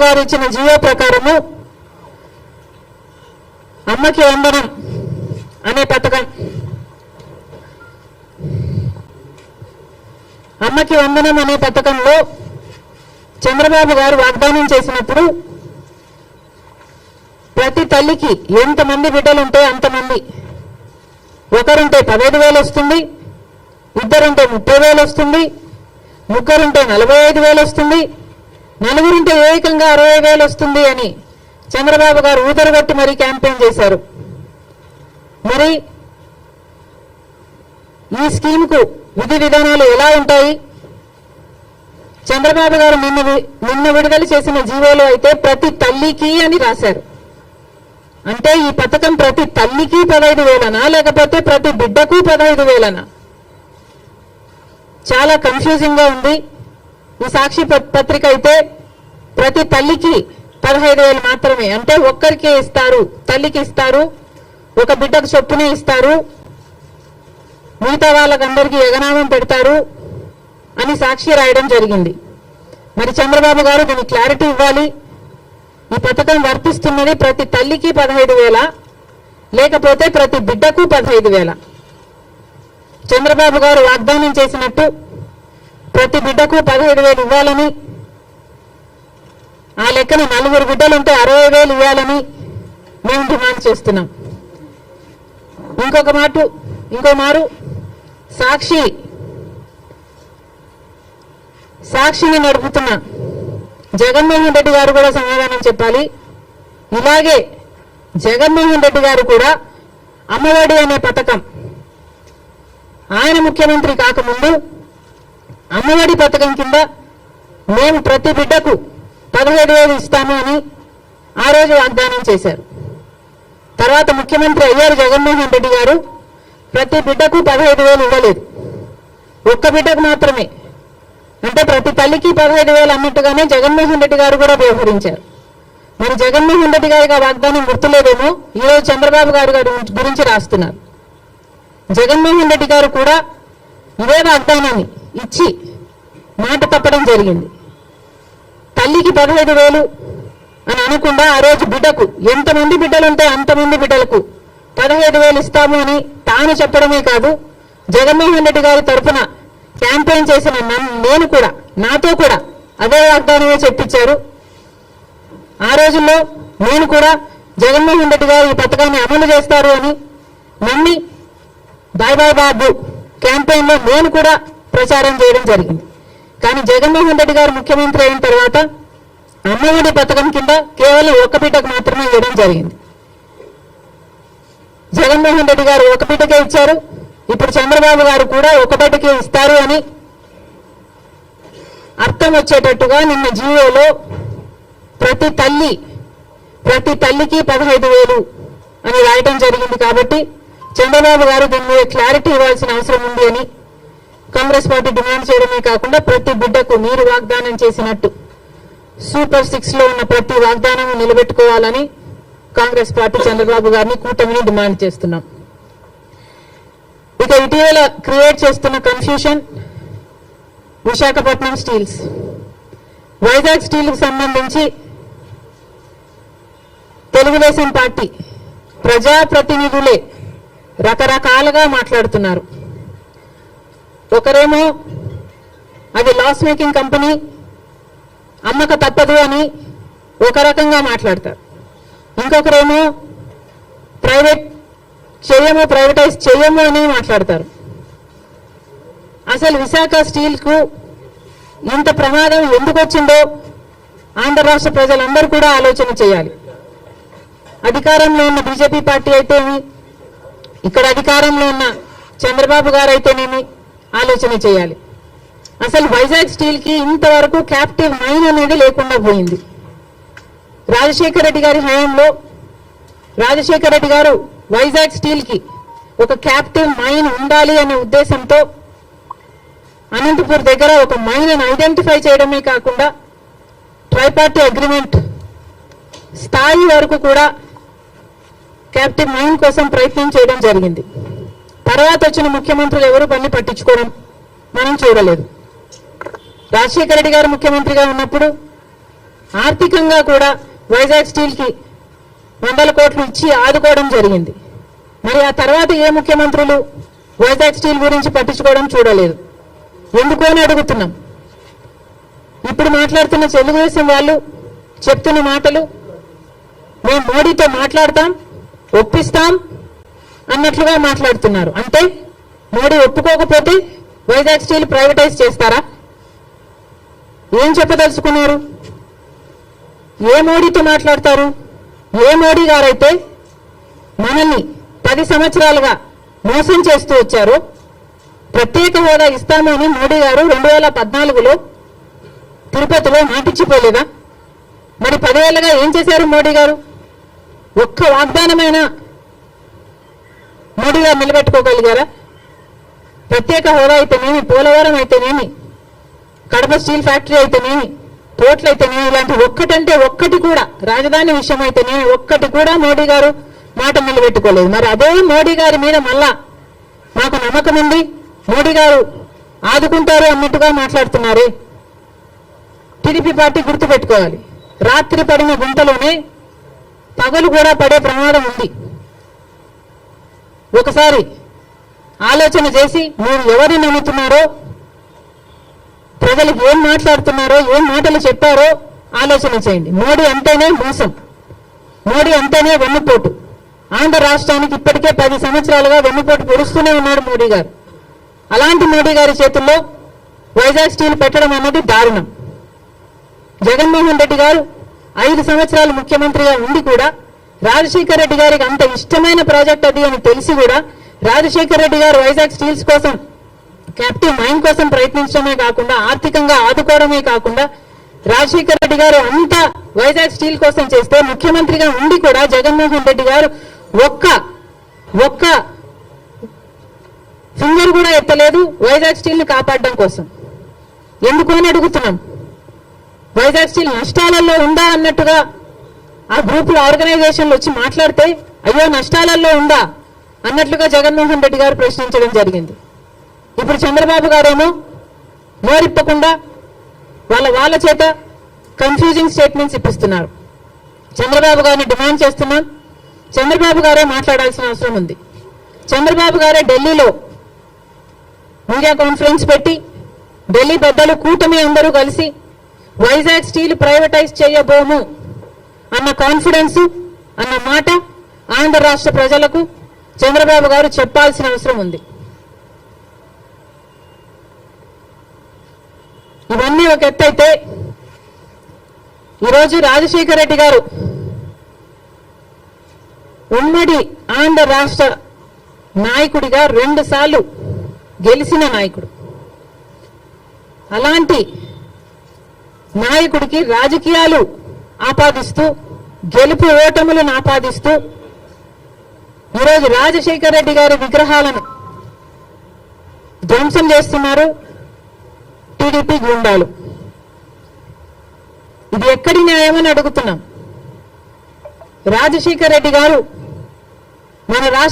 గారు ఇచ్చిన జీవో ప్రకారము అమ్మకి వందనం అనే పథకం, అమ్మకి వందనం అనే పథకంలో చంద్రబాబు గారు వాగ్దానం చేసినప్పుడు ప్రతి తల్లికి ఎంతమంది బిడ్డలుంటే అంతమంది, ఒకరుంటే 15,000 వస్తుంది, ఇద్దరుంటే 30,000 వస్తుంది, ముగ్గురుంటే 45,000 వస్తుంది, నలుగురుంటే ఏకంగా 60,000 వస్తుంది అని చంద్రబాబు గారు ఊదరగొట్టి మరీ క్యాంపెయిన్ చేశారు. మరి ఈ స్కీమ్కు విధి విధానాలు ఎలా ఉంటాయి? చంద్రబాబు గారు నిన్న విడుదల చేసిన జీవోలో అయితే ప్రతి తల్లికి అని రాశారు. అంటే ఈ పథకం ప్రతి తల్లికి 15,000నా లేకపోతే ప్రతి బిడ్డకు 15,000నా? చాలా కన్ఫ్యూజింగ్ గా ఉంది. ఈ సాక్షి పత్రిక అయితే ప్రతి తల్లికి 15,000 మాత్రమే, అంటే ఒక్కరికే ఇస్తారు, తల్లికి ఇస్తారు, ఒక బిడ్డకు చొప్పునే ఇస్తారు, మిగతా వాళ్ళకందరికీ ఎగనామం పెడతారు అని సాక్షి రాయడం జరిగింది. మరి చంద్రబాబు గారు దీనికి క్లారిటీ ఇవ్వాలి. ఈ పథకం వర్తిస్తున్నది ప్రతి తల్లికి 15,000 లేకపోతే ప్రతి బిడ్డకు 15,000? చంద్రబాబు గారు వాగ్దానం చేసినట్టు ప్రతి బిడ్డకు 15,000 ఇవ్వాలని, ఆ లెక్కన 4 బిడ్డలుంటే 60,000 ఇవ్వాలని మేము డిమాండ్ చేస్తున్నాం. ఇంకో మారు సాక్షిని నడుపుతున్న జగన్మోహన్ రెడ్డి గారు కూడా సమాధానం చెప్పాలి. ఇలాగే జగన్మోహన్ రెడ్డి గారు కూడా అమ్మఒడి అనే పథకం ఆయన ముఖ్యమంత్రి కాకముందు అమ్మఒడి పథకం కింద మేము ప్రతి బిడ్డకు 15,000 ఇస్తాము అని ఆ రోజు వాగ్దానం చేశారు. తర్వాత ముఖ్యమంత్రి అయ్యారు జగన్మోహన్ రెడ్డి గారు, ప్రతి బిడ్డకు 15,000 ఇవ్వలేదు, ఒక్క బిడ్డకు మాత్రమే. అంటే ప్రతి తల్లికి 15,000 అన్నట్టుగానే జగన్మోహన్ రెడ్డి గారు కూడా వ్యవహరించారు. మరి జగన్మోహన్ రెడ్డి గారికి ఆ వాగ్దానం గుర్తులేదేమో ఈరోజు చంద్రబాబు గారు గురించి రాస్తున్నారు. జగన్మోహన్ రెడ్డి గారు కూడా ఇదే వాగ్దానాన్ని ఇచ్చి మాట తప్పడం జరిగింది. తల్లికి 15,000 అని అనకుండా ఆ రోజు బిడ్డకు ఎంతమంది బిడ్డలుంటే అంతమంది బిడ్డలకు 15,000 ఇస్తాము అని తాను చెప్పడమే కాదు, జగన్మోహన్ రెడ్డి గారి తరఫున క్యాంపెయిన్ చేసిన నేను కూడా, నాతో కూడా అదే వాగ్దానమే చెప్పించారు. ఆ రోజుల్లో నేను కూడా జగన్మోహన్ రెడ్డి గారు ఈ పథకాన్ని అమలు చేస్తారు అని నమ్మి బాయ్ బాయ్ బాబు క్యాంపెయిన్ లో నేను కూడా ప్రచారం చేయడం జరిగింది. కానీ జగన్మోహన్ రెడ్డి గారు ముఖ్యమంత్రి అయిన తర్వాత అమ్మఒడి పథకం కింద కేవలం ఒక బిడ్డకు మాత్రమే ఇవ్వడం జరిగింది. జగన్మోహన్ రెడ్డి గారు ఒక బిడ్డకే ఇచ్చారు, ఇప్పుడు చంద్రబాబు గారు కూడా ఒక బిడ్డకే ఇస్తారు అని అర్థం వచ్చేటట్టుగా నిన్న జీవోలో ప్రతి తల్లికి 15,000 అని రాయటం జరిగింది. కాబట్టి చంద్రబాబు గారు దీని మీద క్లారిటీ ఇవ్వాల్సిన అవసరం ఉంది అని కాంగ్రెస్ పార్టీ డిమాండ్ చేయడమే కాకుండా ప్రతి బిడ్డకు మీరు వాగ్దానం చేసినట్టు సూపర్ 6 లో ఉన్న ప్రతి వాగ్దానం నిలబెట్టుకోవాలని కాంగ్రెస్ పార్టీ చంద్రబాబు గారిని, కూటమిని డిమాండ్ చేస్తున్నాం. ఇక ఇటీవల క్రియేట్ చేస్తున్న confusion Visakhapatnam steels, Vizag steel కు సంబంధించి తెలుగుదేశం పార్టీ ప్రజాప్రతినిధులే రకరకాలుగా మాట్లాడుతున్నారు. ఒకరేమో అది లాస్ మేకింగ్ కంపెనీ, అమ్మక తప్పదు అని ఒక రకంగా మాట్లాడతారు, ఇంకొకరేమో ప్రైవేటైజ్ చేయము అని మాట్లాడతారు. అసలు విశాఖ స్టీల్ కు ఇంత ప్రమాదం ఎందుకు వచ్చిందో ఆంధ్ర రాష్ట్ర ప్రజలందరూ కూడా ఆలోచన చేయాలి. అధికారంలో ఉన్న బీజేపీ పార్టీ అయితేమి, ఇక్కడ అధికారంలో ఉన్న చంద్రబాబు గారు అయితేనేమి ఆలోచన చేయాలి. అసలు వైజాగ్ స్టీల్ కి ఇంతవరకు క్యాప్టివ్ మైన్ అనేది లేకుండా పోయింది. రాజశేఖర రెడ్డి గారి హయాంలో రాజశేఖర రెడ్డి గారు వైజాగ్ స్టీల్ కి ఒక క్యాప్టివ్ మైన్ ఉండాలి అనే ఉద్దేశంతో అనంతపూర్ దగ్గర ఒక మైన్ ఐడెంటిఫై చేయడమే కాకుండా ట్రైపార్టీ అగ్రిమెంట్ స్థాయి వరకు కూడా క్యాప్టివ్ మైన్ కోసం ప్రయత్నం చేయడం జరిగింది. తర్వాత వచ్చిన ముఖ్యమంత్రులు ఎవరు పని పట్టించుకోవడం మనం చూడలేదు. రాజశేఖర రెడ్డి గారు ముఖ్యమంత్రిగా ఉన్నప్పుడు ఆర్థికంగా కూడా వైజాగ్ స్టీల్కి 100 కోట్లు ఇచ్చి ఆదుకోవడం జరిగింది. మరి ఆ తర్వాత ఏ ముఖ్యమంత్రులు వైజాగ్ స్టీల్ గురించి పట్టించుకోవడం చూడలేదు. ఎందుకు అని అడుగుతున్నాం. ఇప్పుడు మాట్లాడుతున్న తెలుగుదేశం వాళ్ళు చెప్తున్న మాటలు మేము మోడీతో మాట్లాడతాం, ఒప్పిస్తాం అన్నట్లుగా మాట్లాడుతున్నారు. అంటే మోడీ ఒప్పుకోకపోతే వైజాగ్ స్టీల్ ప్రైవేటైజ్ చేస్తారా? ఏం చెప్పదలుచుకున్నారు? ఏ మోడీతో మాట్లాడతారు? ఏ మోడీ గారైతే మనల్ని 10 సంవత్సరాలుగా మోసం చేస్తూ వచ్చారో, ప్రత్యేక హోదా ఇస్తాము అని మోడీ గారు 2014లో తిరుపతిలో మాటిచ్చిపోలేదా? మరి 10 ఏళ్ళగా ఏం చేశారు మోడీ గారు? ఒక్క వాగ్దానమైన మోడీ గారు నిలబెట్టుకోగలిగారా? ప్రత్యేక హోదా అయితేనేమి, పోలవరం అయితేనేమి, కడప స్టీల్ ఫ్యాక్టరీ అయితేనేమి, పోర్ట్లు అయితేనేమి, ఇలాంటి ఒక్కటంటే ఒక్కటి కూడా, రాజధాని విషయం అయితేనేమి ఒక్కటి కూడా మోడీ గారు మాట నిలబెట్టుకోలేదు. మరి అదే మోడీ గారి మీద మళ్ళా మాకు నమ్మకం ఉంది, మోడీ గారు ఆదుకుంటారు అన్నట్టుగా మాట్లాడుతున్నారే. టీడీపీ పార్టీ గుర్తుపెట్టుకోవాలి, రాత్రి పడిన గుంటలోనే పగలు కూడా పడే ప్రమాదం ఉంది. ఒకసారి ఆలోచన చేసి మీరు ఎవరిని నమ్ముతున్నారో, ప్రజలకు ఏం మాట్లాడుతున్నారో, ఏం మాటలు చెప్పారో ఆలోచన చేయండి. మోడీ అంటేనే మోసం, మోడీ అంటేనే వెన్నుపోటు. ఆంధ్ర రాష్ట్రానికి ఇప్పటికే 10 సంవత్సరాలుగా వెన్నుపోటు పొడుస్తూనే ఉన్నాడు మోడీ గారు. అలాంటి మోడీ గారి చేతుల్లో వైజాగ్ స్టీల్ పెట్టడం అన్నది దారుణం. జగన్మోహన్ రెడ్డి గారు 5 సంవత్సరాలు ముఖ్యమంత్రిగా ఉండి కూడా రాజశేఖర్ రెడ్డి గారికి అంత ఇష్టమైన ప్రాజెక్ట్ అది అని తెలిసి కూడా రాజశేఖర్ రెడ్డి గారు వైజాగ్ స్టీల్స్ కోసం, క్యాప్టివ్ మైన్ కోసం ప్రయత్నించడమే కాకుండా, ఆర్థికంగా ఆదుకోవడమే కాకుండా, రాజశేఖర్ రెడ్డి గారు అంతా వైజాగ్ స్టీల్ కోసం చేస్తే ముఖ్యమంత్రిగా ఉండి కూడా జగన్మోహన్ రెడ్డి గారు ఒక్క ఫింగర్ కూడా ఎత్తలేదు వైజాగ్ స్టీల్ ని కాపాడడం కోసం. ఎందుకు అని అడుగుతున్నాం. వైజాగ్ స్టీల్ నష్టాలలో ఉందా అన్నట్టుగా ఆ గ్రూపుల ఆర్గనైజేషన్లు వచ్చి మాట్లాడితే, అయ్యో నష్టాలలో ఉందా అన్నట్లుగా జగన్మోహన్ రెడ్డి గారు ప్రశ్నించడం జరిగింది. ఇప్పుడు చంద్రబాబు గారేమో నోరిప్పకుండా వాళ్ళ చేత కన్ఫ్యూజింగ్ స్టేట్మెంట్స్ ఇప్పిస్తున్నారు. చంద్రబాబు గారిని డిమాండ్ చేస్తున్నాం, చంద్రబాబు గారే మాట్లాడాల్సిన అవసరం ఉంది. చంద్రబాబు గారే ఢిల్లీలో మీడియా కాన్ఫరెన్స్ పెట్టి, ఢిల్లీ పెద్దలు కూటమి అందరూ కలిసి వైజాగ్ స్టీల్ ప్రైవేటైజ్ చేయబోము అన్న కాన్ఫిడెన్స్, అన్న మాట ఆంధ్ర రాష్ట్ర ప్రజలకు చంద్రబాబు గారు చెప్పాల్సిన అవసరం ఉంది. ఇవన్నీ ఒక ఎత్తైతే, ఈరోజు రాజశేఖర్ రెడ్డి గారు ఉమ్మడి ఆంధ్ర రాష్ట్ర నాయకుడిగా 2 సార్లు గెలిచిన నాయకుడు. అలాంటి నాయకుడికి రాజకీయాలు ఆపాదిస్తూ, గెలుపు ఓటములను ఆపాదిస్తూ ఈరోజు రాజశేఖర్ రెడ్డి గారి విగ్రహాలను ధ్వంసం చేస్తున్నారు టీడీపీ గుండాలు. ఇది ఎక్కడి న్యాయమని అడుగుతున్నాం. రాజశేఖర్ రెడ్డి గారు మన రాష్ట్ర